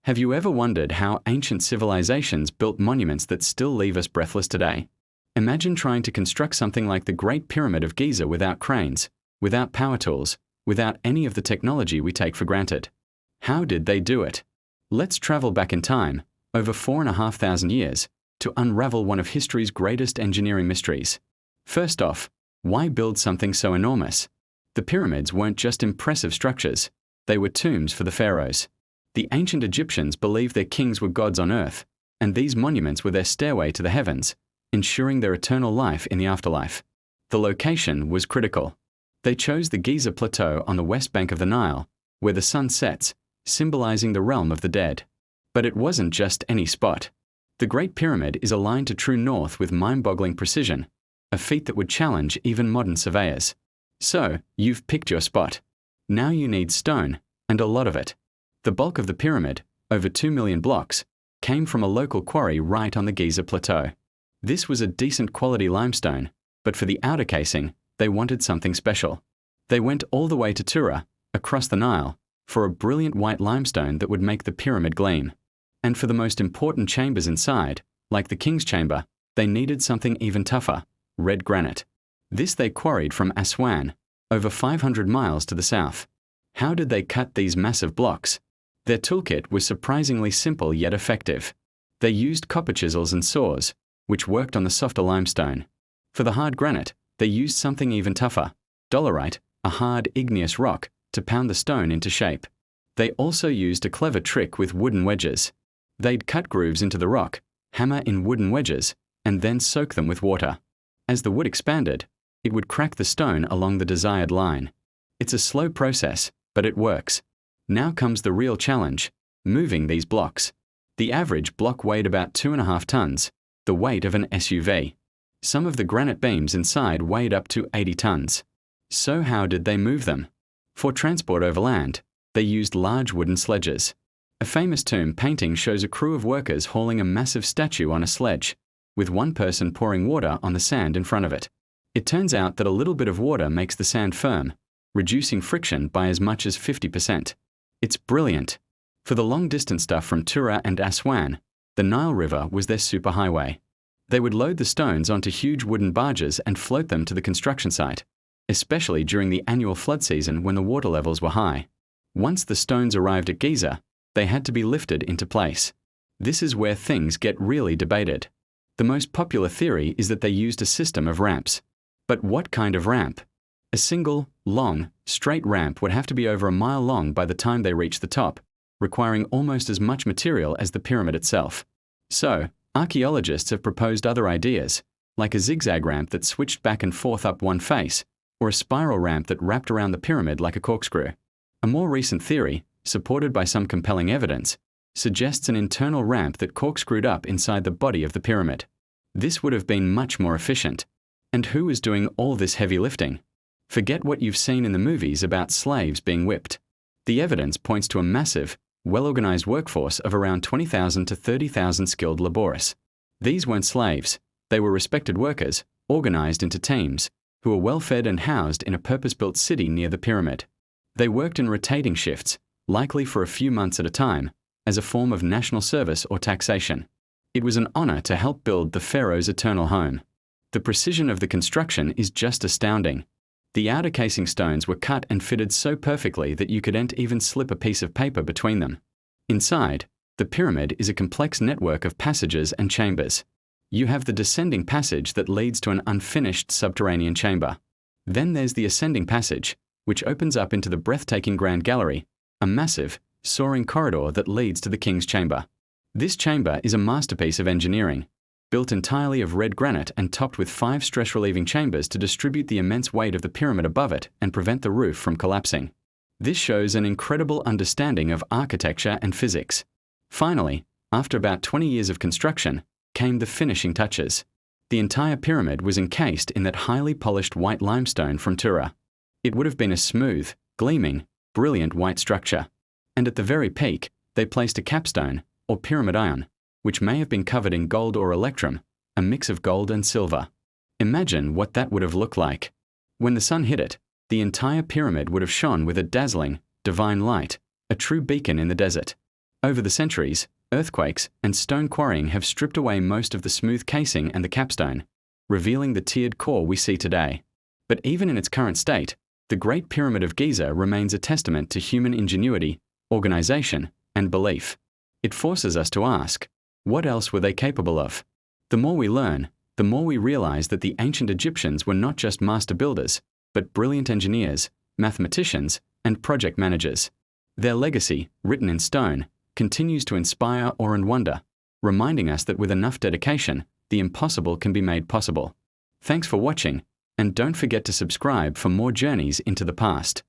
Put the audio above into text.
Have you ever wondered how ancient civilizations built monuments that still leave us breathless today? Imagine trying to construct something like the Great Pyramid of Giza without cranes, without power tools, without any of the technology we take for granted. How did they do it? Let's travel back in time, over 4,500 years, to unravel one of history's greatest engineering mysteries. First off, why build something so enormous? The pyramids weren't just impressive structures, they were tombs for the pharaohs. The ancient Egyptians believed their kings were gods on earth, and these monuments were their stairway to the heavens, ensuring their eternal life in the afterlife. The location was critical. They chose the Giza Plateau on the west bank of the Nile, where the sun sets, symbolizing the realm of the dead. But it wasn't just any spot. The Great Pyramid is aligned to true north with mind-boggling precision, a feat that would challenge even modern surveyors. So, you've picked your spot. Now you need stone, and a lot of it. The bulk of the pyramid, over 2 million blocks, came from a local quarry right on the Giza Plateau. This was a decent quality limestone, but for the outer casing, they wanted something special. They went all the way to Tura, across the Nile, for a brilliant white limestone that would make the pyramid gleam. And for the most important chambers inside, like the king's chamber, they needed something even tougher, red granite. This they quarried from Aswan, over 500 miles to the south. How did they cut these massive blocks? Their toolkit was surprisingly simple yet effective. They used copper chisels and saws, which worked on the softer limestone. For the hard granite, they used something even tougher, dolerite, a hard igneous rock, to pound the stone into shape. They also used a clever trick with wooden wedges. They'd cut grooves into the rock, hammer in wooden wedges, and then soak them with water. As the wood expanded, it would crack the stone along the desired line. It's a slow process, but it works. Now comes the real challenge, moving these blocks. The average block weighed about 2.5 tons, the weight of an SUV. Some of the granite beams inside weighed up to 80 tons. So how did they move them? For transport over land, they used large wooden sledges. A famous tomb painting shows a crew of workers hauling a massive statue on a sledge, with one person pouring water on the sand in front of it. It turns out that a little bit of water makes the sand firm, reducing friction by as much as 50%. It's brilliant. For the long-distance stuff from Tura and Aswan, the Nile River was their superhighway. They would load the stones onto huge wooden barges and float them to the construction site, especially during the annual flood season when the water levels were high. Once the stones arrived at Giza, they had to be lifted into place. This is where things get really debated. The most popular theory is that they used a system of ramps. But what kind of ramp? A single, long, straight ramp would have to be over a mile long by the time they reached the top, requiring almost as much material as the pyramid itself. So, archaeologists have proposed other ideas, like a zigzag ramp that switched back and forth up one face, or a spiral ramp that wrapped around the pyramid like a corkscrew. A more recent theory, supported by some compelling evidence, suggests an internal ramp that corkscrewed up inside the body of the pyramid. This would have been much more efficient. And who is doing all this heavy lifting? Forget what you've seen in the movies about slaves being whipped. The evidence points to a massive, well-organized workforce of around 20,000 to 30,000 skilled laborists. These weren't slaves. They were respected workers, organized into teams, who were well-fed and housed in a purpose-built city near the pyramid. They worked in rotating shifts, likely for a few months at a time, as a form of national service or taxation. It was an honor to help build the pharaoh's eternal home. The precision of the construction is just astounding. The outer casing stones were cut and fitted so perfectly that you couldn't even slip a piece of paper between them. Inside, the pyramid is a complex network of passages and chambers. You have the descending passage that leads to an unfinished subterranean chamber. Then there's the ascending passage, which opens up into the breathtaking Grand Gallery, a massive, soaring corridor that leads to the king's chamber. This chamber is a masterpiece of engineering, built entirely of red granite and topped with 5 stress-relieving chambers to distribute the immense weight of the pyramid above it and prevent the roof from collapsing. This shows an incredible understanding of architecture and physics. Finally, after about 20 years of construction, came the finishing touches. The entire pyramid was encased in that highly polished white limestone from Tura. It would have been a smooth, gleaming, brilliant white structure. And at the very peak, they placed a capstone, or pyramid ion, which may have been covered in gold or electrum, a mix of gold and silver. Imagine what that would have looked like. When the sun hit it, the entire pyramid would have shone with a dazzling, divine light, a true beacon in the desert. Over the centuries, earthquakes and stone quarrying have stripped away most of the smooth casing and the capstone, revealing the tiered core we see today. But even in its current state, the Great Pyramid of Giza remains a testament to human ingenuity, organization, and belief. It forces us to ask, what else were they capable of? The more we learn, the more we realize that the ancient Egyptians were not just master builders, but brilliant engineers, mathematicians, and project managers. Their legacy, written in stone, continues to inspire awe and wonder, reminding us that with enough dedication, the impossible can be made possible. Thanks for watching, and don't forget to subscribe for more journeys into the past.